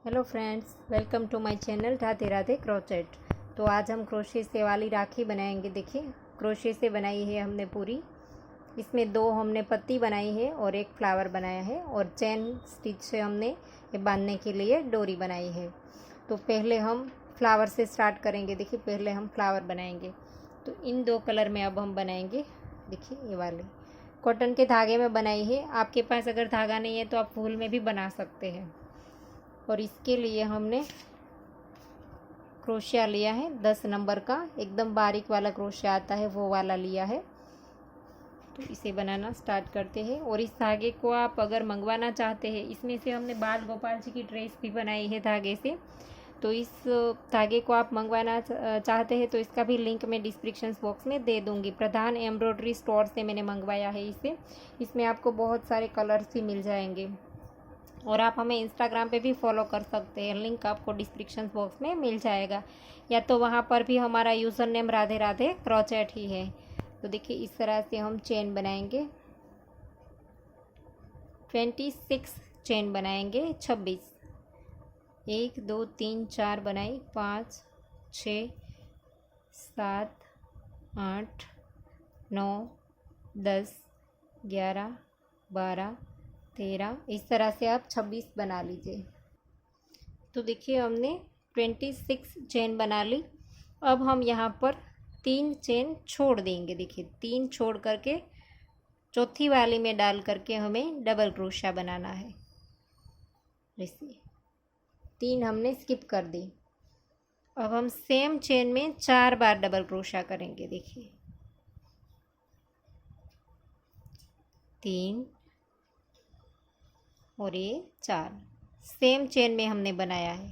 Hello friends, welcome to my channel Radhe Radhe crochet. तो आज हम क्रोशे से वाली राखी बनाएंगे। देखिए, क्रोशे से बनाई है हमने पूरी। इसमें दो हमने पत्ती बनाई है और एक फ्लावर बनाया है, और चेन स्टिच से हमने ये बांधने के लिए डोरी बनाई है। तो पहले हम फ्लावर से स्टार्ट करेंगे। देखिए, पहले हम फ्लावर बनाएंगे। तो इन दो कलर में अब हम बनाएंगे। देखिए, ये वाले कॉटन के धागे में बनाई है। आपके पास अगर धागा नहीं है तो आप फूल में भी बना सकते हैं। और इसके लिए हमने क्रोशिया लिया है 10 नंबर का, एकदम बारीक वाला क्रोशिया आता है वो वाला लिया है। तो इसे बनाना स्टार्ट करते हैं। और इस धागे को आप अगर मंगवाना चाहते हैं, इसमें से हमने बाल गोपाल जी की ड्रेस भी बनाई है धागे से। तो इस धागे को आप मंगवाना चाहते हैं तो इसका भी लिंक मैं डिस्क्रिप्शन बॉक्स में दे दूंगी। प्रधान एम्ब्रॉयडरी स्टोर से मैंने मंगवाया है इसे। इसमें आपको बहुत सारे कलर्स भी मिल जाएंगे। और आप हमें इंस्टाग्राम पे भी फॉलो कर सकते हैं, लिंक आपको डिस्क्रिप्शन बॉक्स में मिल जाएगा, या तो वहाँ पर भी हमारा username Radhe Radhe crochet ही है। तो देखिए, इस तरह से हम चेन बनाएंगे। 26 चेन बनाएंगे। 26, 1 2 3 4 बनाई, 5 6 7 8 9 10 11 12 13, इस तरह से आप 26 बना लीजिए। तो देखिए, हमने 26 चेन बना ली। अब हम यहाँ पर 3 चेन छोड़ देंगे। देखिए, 3 छोड़ करके चौथी वाली में डाल करके हमें डबल क्रोशिया बनाना है। जैसे 3 हमने स्किप कर दी। अब हम सेम चेन में 4 बार डबल क्रोशिया करेंगे। देखिए, 3 और ये 4 सेम चेन में हमने बनाया है।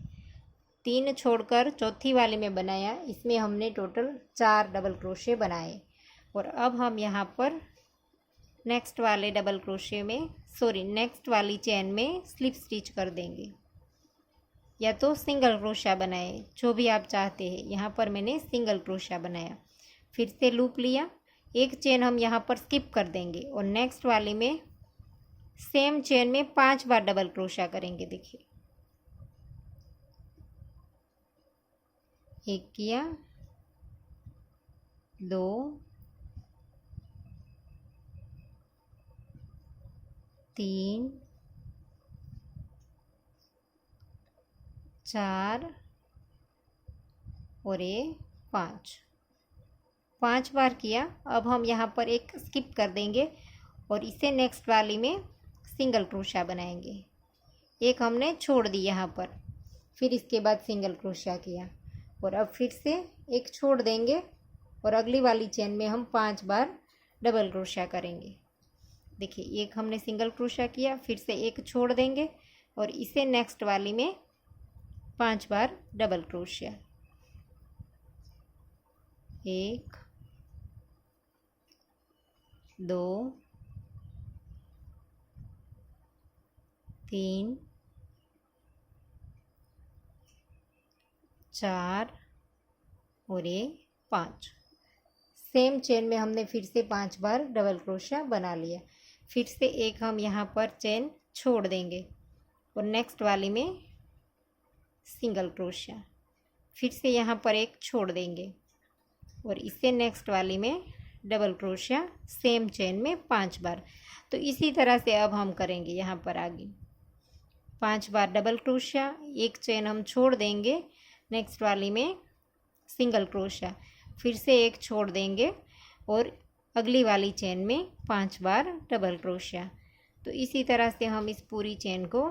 3 छोड़कर चौथी वाली में बनाया, इसमें हमने टोटल 4 डबल क्रोशे बनाए। और अब हम यहाँ पर नेक्स्ट वाले डबल क्रोशे में नेक्स्ट वाली चेन में स्लिप स्टिच कर देंगे, या तो सिंगल क्रोशा बनाए, जो भी आप चाहते हैं। यहाँ पर मैंने सिंगल क्रोशा बनाया। फिर से लूप लिया, एक चेन हम यहाँ पर स्किप कर देंगे और नेक्स्ट वाली में सेम चेन में 5 बार डबल क्रोशा करेंगे। देखिए, 1 किया, 2 3 4 और ये 5 बार किया। अब हम यहाँ पर एक स्किप कर देंगे और इसे नेक्स्ट वाली में सिंगल क्रोशिया बनाएंगे। एक हमने छोड़ दी यहाँ पर, फिर इसके बाद सिंगल क्रोशिया किया, और अब फिर से एक छोड़ देंगे और अगली वाली चेन में हम 5 बार डबल क्रोशिया करेंगे। देखिए, एक हमने सिंगल क्रोशिया किया, फिर से एक छोड़ देंगे और इसे नेक्स्ट वाली में 5 बार डबल क्रोशिया। 1 2 3 4 और ये 5 सेम चेन में हमने फिर से 5 बार डबल क्रोशिया बना लिया। फिर से एक हम यहाँ पर चेन छोड़ देंगे और नेक्स्ट वाली में सिंगल क्रोशिया, फिर से यहाँ पर एक छोड़ देंगे और इसे नेक्स्ट वाली में डबल क्रोशिया, सेम चेन में 5 बार। तो इसी तरह से अब हम करेंगे। यहाँ पर आगे 5 बार डबल क्रोशिया, एक चेन हम छोड़ देंगे, नेक्स्ट वाली में सिंगल क्रोशिया, फिर से एक छोड़ देंगे और अगली वाली चेन में 5 बार डबल क्रोशिया। तो इसी तरह से हम इस पूरी चेन को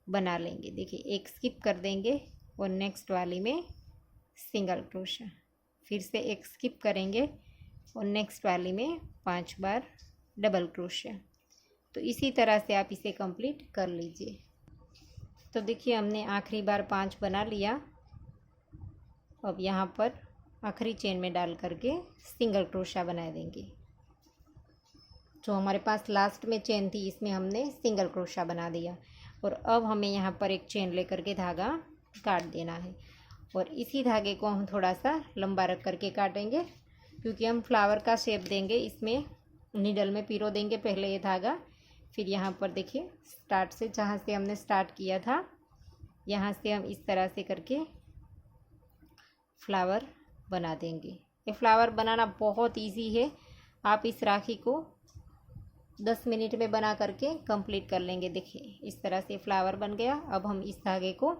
बना लेंगे। देखिए, एक स्किप कर देंगे और नेक्स्ट वाली में सिंगल क्रोशिया, फिर से एक स्किप करेंगे और नेक्स्ट वाली में 5 बार डबल क्रोशिया। तो इसी तरह से आप इसे कंप्लीट कर लीजिए। तो देखिए, हमने आखिरी बार 5 बना लिया। अब यहाँ पर आखिरी चेन में डाल करके सिंगल क्रोशिया बना देंगे। जो हमारे पास लास्ट में चेन थी, इसमें हमने सिंगल क्रोशिया बना दिया। और अब हमें यहाँ पर एक चेन लेकर के धागा काट देना है, और इसी धागे को हम थोड़ा सा लंबा रख करके काटेंगे, क्योंकि हम फ्लावर का शेप देंगे। इसमें नीडल में पिरो देंगे पहले ये धागा, फिर यहाँ पर देखिए स्टार्ट से, जहाँ से हमने स्टार्ट किया था यहाँ से हम इस तरह से करके फ्लावर बना देंगे। ये फ्लावर बनाना बहुत इजी है। आप इस राखी को 10 मिनट में बना करके कंप्लीट कर लेंगे। देखिए इस तरह से फ्लावर बन गया। अब हम इस धागे को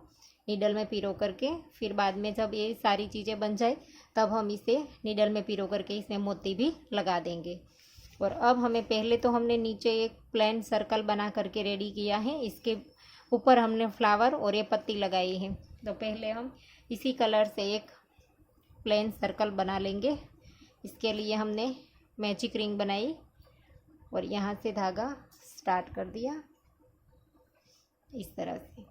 नीडल में पिरो करके, फिर बाद में जब ये सारी चीज़ें बन जाए तब हम इसे नीडल में पिरो करके इसमें मोती भी लगा देंगे। और अब हमें पहले तो हमने नीचे एक प्लेन सर्कल बना करके रेडी किया है, इसके ऊपर हमने फ्लावर और ये पत्ती लगाई है। तो पहले हम इसी कलर से एक प्लेन सर्कल बना लेंगे। इसके लिए हमने मैजिक रिंग बनाई और यहाँ से धागा स्टार्ट कर दिया इस तरह से।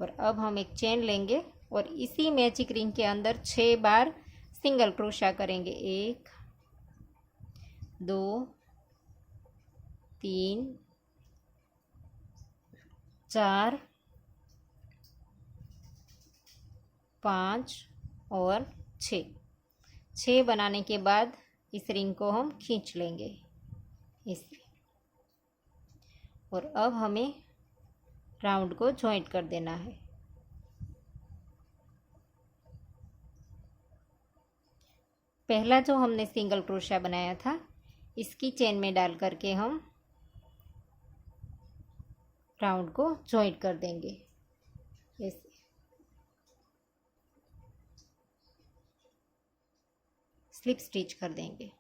और अब हम एक चेन लेंगे और इसी मैजिक रिंग के अंदर 6 बार सिंगल क्रोशा करेंगे। 1 2 3 4 5 और 6 बनाने के बाद इस रिंग को हम खींच लेंगे इससे। और अब हमें राउंड को जॉइंट कर देना है। पहला जो हमने सिंगल क्रोशा बनाया था इसकी चेन में डाल करके हम राउंड को जॉइंट कर देंगे ऐसे। स्लिप स्टिच कर देंगे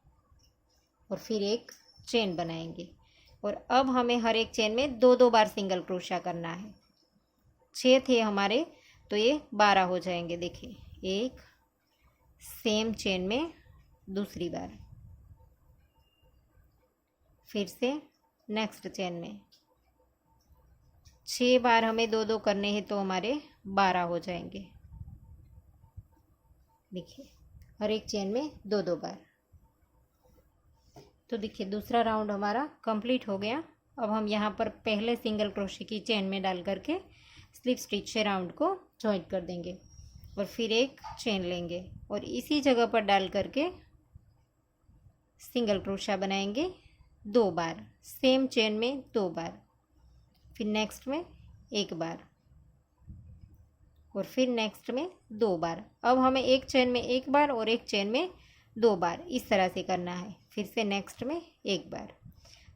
और फिर एक चेन बनाएंगे। और अब हमें हर एक चेन में 2-2 बार सिंगल क्रोशा करना है। 6 थे हमारे तो ये 12 हो जाएंगे। देखिए एक सेम चेन में दूसरी बार, फिर से नेक्स्ट चेन में 6 बार हमें 2-2 करने हैं तो हमारे 12 हो जाएंगे। देखिए हर एक चेन में 2-2 बार। तो देखिए दूसरा राउंड हमारा कंप्लीट हो गया। अब हम यहाँ पर पहले सिंगल क्रोशे की चेन में डाल करके स्लिप स्टिच से राउंड को जॉइंट कर देंगे और फिर एक चेन लेंगे और इसी जगह पर डाल करके सिंगल क्रोशा बनाएंगे 2 बार, सेम चेन में 2 बार, फिर नेक्स्ट में 1 बार और फिर नेक्स्ट में 2 बार। अब हमें एक चेन में 1 बार और एक चेन में 2 बार इस तरह से करना है। फिर से नेक्स्ट में 1 बार।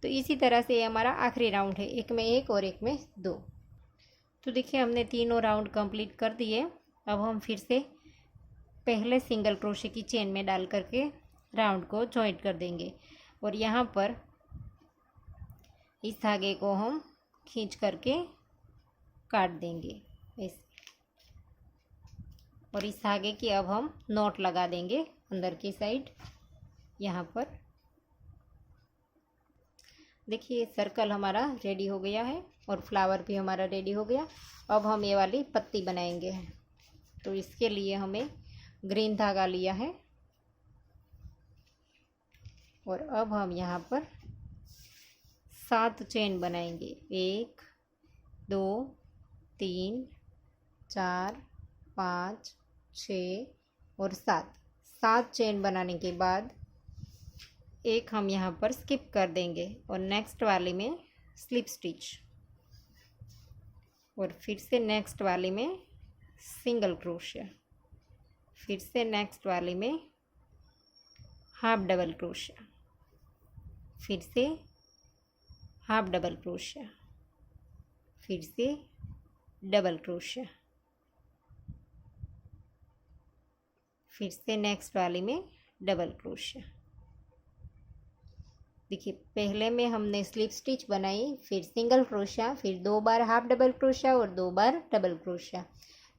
तो इसी तरह से ये हमारा आखिरी राउंड है, एक में 1 और एक में 2। तो देखिए हमने तीनों राउंड कंप्लीट कर दिए। अब हम फिर से पहले सिंगल क्रोशे की चेन में डाल करके राउंड को जॉइंट कर देंगे और यहाँ पर इस धागे को हम खींच करके काट देंगे ऐसे। और इस धागे की अब हम नॉट लगा देंगे अंदर की साइड यहाँ पर। देखिए सर्कल हमारा रेडी हो गया है और फ्लावर भी हमारा रेडी हो गया। अब हम ये वाली पत्ती बनाएंगे। तो इसके लिए हमें ग्रीन धागा लिया है और अब हम यहाँ पर 7 चेन बनाएंगे। 1 2 3 4 5 6 और 7 चेन बनाने के बाद एक हम यहाँ पर स्किप कर देंगे और नेक्स्ट वाले में स्लिप स्टिच और फिर से नेक्स्ट वाले में सिंगल क्रोशिया, फिर से नेक्स्ट वाले में हाफ डबल क्रोशिया, फिर से हाफ डबल क्रोशिया, फिर से डबल क्रोशिया, फिर से नेक्स्ट वाले में डबल क्रोशिया। देखिए पहले में हमने स्लिप स्टिच बनाई, फिर सिंगल क्रोशिया, फिर 2 बार हाफ डबल क्रोशिया और 2 बार डबल क्रोशिया।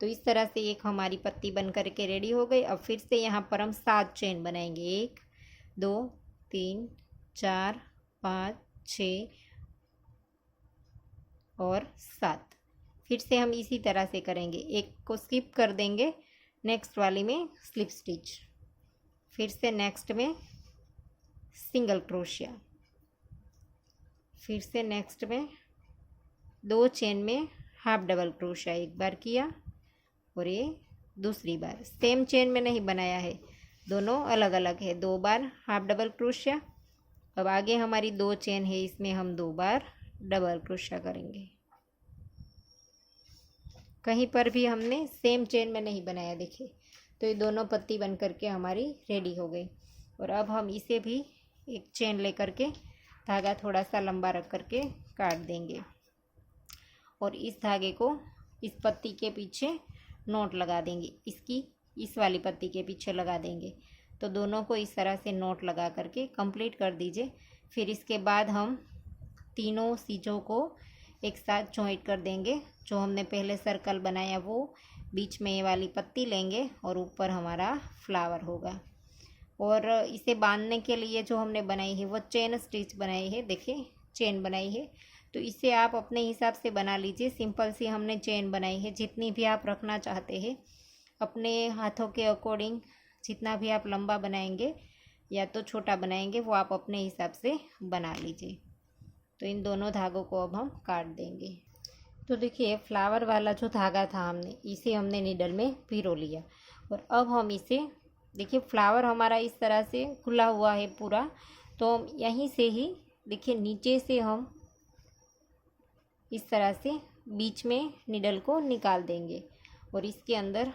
तो इस तरह से एक हमारी पत्ती बन करके रेडी हो गई। अब फिर से यहाँ पर हम 7 चेन बनाएंगे। 1 2 3 4 5 6 और 7। फिर से हम इसी तरह से करेंगे, एक को स्किप कर देंगे, नेक्स्ट वाली में स्लिप स्टिच, फिर से नेक्स्ट में सिंगल क्रोशिया, फिर से नेक्स्ट में 2 चेन में हाफ डबल क्रोशिया एक बार किया और ये दूसरी बार। सेम चेन में नहीं बनाया है, दोनों अलग अलग है। 2 बार हाफ डबल क्रोशिया। अब आगे हमारी 2 चेन है, इसमें हम 2 बार डबल क्रोशिया करेंगे। कहीं पर भी हमने सेम चेन में नहीं बनाया। देखिए, तो ये दोनों पत्ती बन करके हमारी रेडी हो गई। और अब हम इसे भी एक चेन लेकर के धागा थोड़ा सा लंबा रख करके काट देंगे और इस धागे को इस पत्ती के पीछे नोट लगा देंगे। इसकी इस वाली पत्ती के पीछे लगा देंगे। तो दोनों को इस तरह से नोट लगा करके कंप्लीट कर दीजिए। फिर इसके बाद हम तीनों चीज़ों को एक साथ जॉइंट कर देंगे। जो हमने पहले सर्कल बनाया वो बीच में ये वाली पत्ती लेंगे और ऊपर हमारा फ्लावर होगा। और इसे बांधने के लिए जो हमने बनाई है वो चेन स्टिच बनाई है। देखिए, चेन बनाई है। तो इसे आप अपने हिसाब से बना लीजिए। सिंपल सी हमने चेन बनाई है। जितनी भी आप रखना चाहते हैं अपने हाथों के अकॉर्डिंग, जितना भी आप लंबा बनाएंगे या तो छोटा बनाएंगे वो आप अपने हिसाब से बना लीजिए। तो इन दोनों धागों को अब हम काट देंगे। तो देखिए, फ्लावर वाला जो धागा था इसे हमने नीडल में पिरो लिया। और अब हम इसे, देखिए फ्लावर हमारा इस तरह से खुला हुआ है पूरा। तो हम यहीं से ही देखिए नीचे से हम इस तरह से बीच में नीडल को निकाल देंगे और इसके अंदर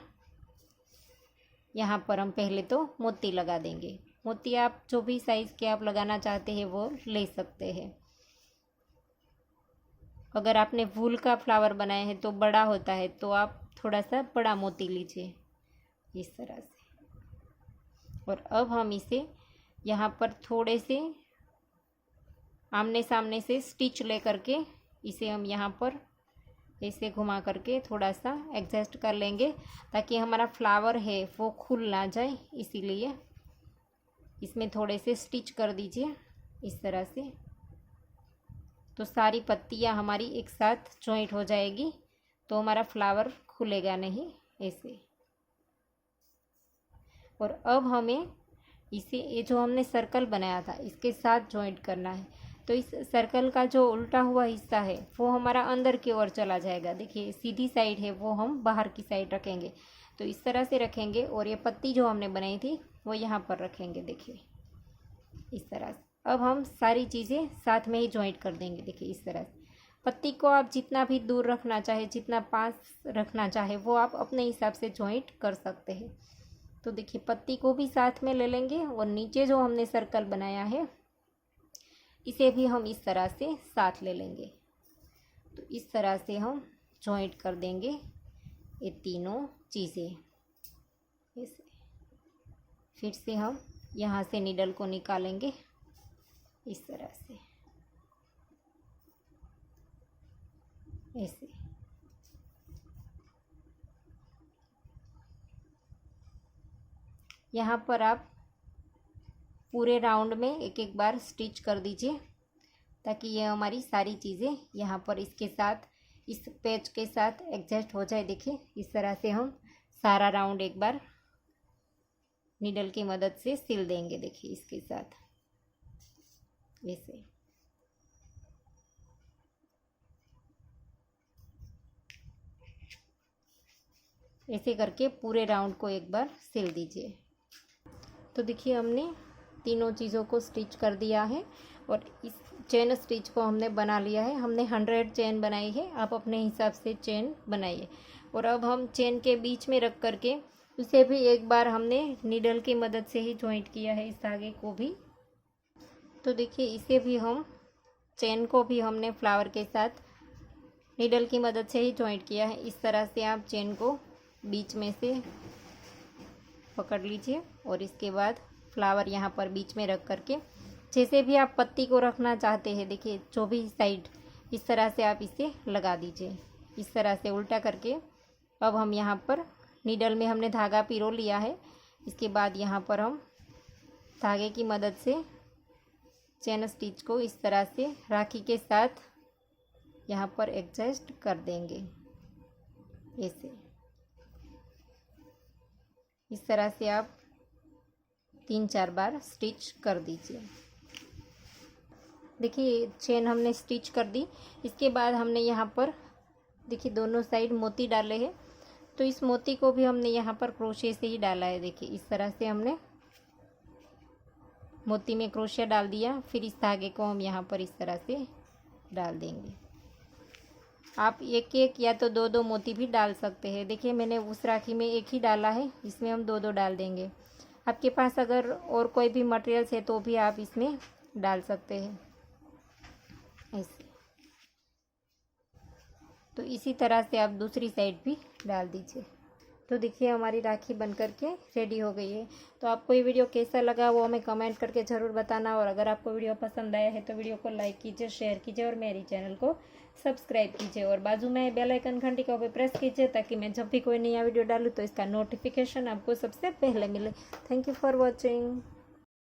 यहाँ पर हम पहले तो मोती लगा देंगे। मोती आप जो भी साइज़ के आप लगाना चाहते हैं वो ले सकते हैं। अगर आपने वूल का फ्लावर बनाया है तो बड़ा होता है, तो आप थोड़ा सा बड़ा मोती लीजिए इस तरह से। और अब हम इसे यहाँ पर थोड़े से आमने सामने से स्टिच ले करके इसे हम यहाँ पर ऐसे घुमा करके थोड़ा सा एडजस्ट कर लेंगे ताकि हमारा फ्लावर है वो खुल ना जाए। इसीलिए इसमें थोड़े से स्टिच कर दीजिए इस तरह से। तो सारी पत्तियाँ हमारी एक साथ जॉइंट हो जाएगी, तो हमारा फ्लावर खुलेगा नहीं ऐसे। और अब हमें इसे, ये जो हमने सर्कल बनाया था इसके साथ जॉइंट करना है। तो इस सर्कल का जो उल्टा हुआ हिस्सा है वो हमारा अंदर की ओर चला जाएगा। देखिए, सीधी साइड है वो हम बाहर की साइड रखेंगे। तो इस तरह से रखेंगे और ये पत्ती जो हमने बनाई थी वो यहाँ पर रखेंगे। देखिए इस तरह से। अब हम सारी चीज़ें साथ में ही जॉइंट कर देंगे। देखिए इस तरह से। पत्ती को आप जितना भी दूर रखना चाहे, जितना पास रखना चाहे वो आप अपने हिसाब से जॉइंट कर सकते हैं। तो देखिए, पत्ती को भी साथ में ले लेंगे और नीचे जो हमने सर्कल बनाया है इसे भी हम इस तरह से साथ ले लेंगे। तो इस तरह से हम जॉइंट कर देंगे ये तीनों चीज़ें ऐसे। फिर से हम यहाँ से नीडल को निकालेंगे इस तरह से ऐसे। यहाँ पर आप पूरे राउंड में एक एक बार स्टिच कर दीजिए ताकि ये हमारी सारी चीज़ें यहाँ पर इसके साथ, इस पेच के साथ एडजस्ट हो जाए। देखिए इस तरह से हम सारा राउंड एक बार नीडल की मदद से सिल देंगे। देखिए इसके साथ ऐसे। ऐसे करके पूरे राउंड को एक बार सिल दीजिए। तो देखिए, हमने तीनों चीज़ों को स्टिच कर दिया है और इस चेन स्टिच को हमने बना लिया है। हमने 100 चेन बनाई है, आप अपने हिसाब से चेन बनाइए। और अब हम चेन के बीच में रख करके उसे भी एक बार हमने नीडल की मदद से ही जॉइंट किया है इस धागे को भी। तो देखिए, इसे भी हम, चेन को भी हमने फ्लावर के साथ नीडल की मदद से ही जॉइंट किया है। इस तरह से आप चेन को बीच में से पकड़ लीजिए और इसके बाद फ्लावर यहाँ पर बीच में रख करके जैसे भी आप पत्ती को रखना चाहते हैं, देखिए जो भी साइड, इस तरह से आप इसे लगा दीजिए इस तरह से उल्टा करके। अब हम यहाँ पर नीडल में हमने धागा पिरो लिया है। इसके बाद यहाँ पर हम धागे की मदद से चेन स्टिच को इस तरह से राखी के साथ यहाँ पर एडजस्ट कर देंगे ऐसे। इस तरह से आप 3-4 बार स्टिच कर दीजिए। देखिए, चेन हमने स्टिच कर दी। इसके बाद हमने यहाँ पर देखिए दोनों साइड मोती डाले हैं, तो इस मोती को भी हमने यहाँ पर क्रोशे से ही डाला है। देखिए इस तरह से हमने मोती में क्रोशिया डाल दिया। फिर इस धागे को हम यहाँ पर इस तरह से डाल देंगे आप एक एक या तो दो दो मोती भी डाल सकते हैं। देखिए मैंने उस राखी में एक ही डाला है, इसमें हम दो दो डाल देंगे। आपके पास अगर और कोई भी मटेरियल्स है तो भी आप इसमें डाल सकते हैं ऐसे। तो इसी तरह से आप दूसरी साइड भी डाल दीजिए। तो देखिए हमारी राखी बन करके रेडी हो गई है। तो आपको ये वीडियो कैसा लगा वो हमें कमेंट करके ज़रूर बताना, और अगर आपको वीडियो पसंद आया है तो वीडियो को लाइक कीजिए, शेयर कीजिए और मेरी चैनल को सब्सक्राइब कीजिए, और बाजू में बेल आइकन घंटी को भी प्रेस कीजिए ताकि मैं जब भी कोई नया वीडियो डालूँ तो इसका नोटिफिकेशन आपको सबसे पहले मिले। Thank you for watching.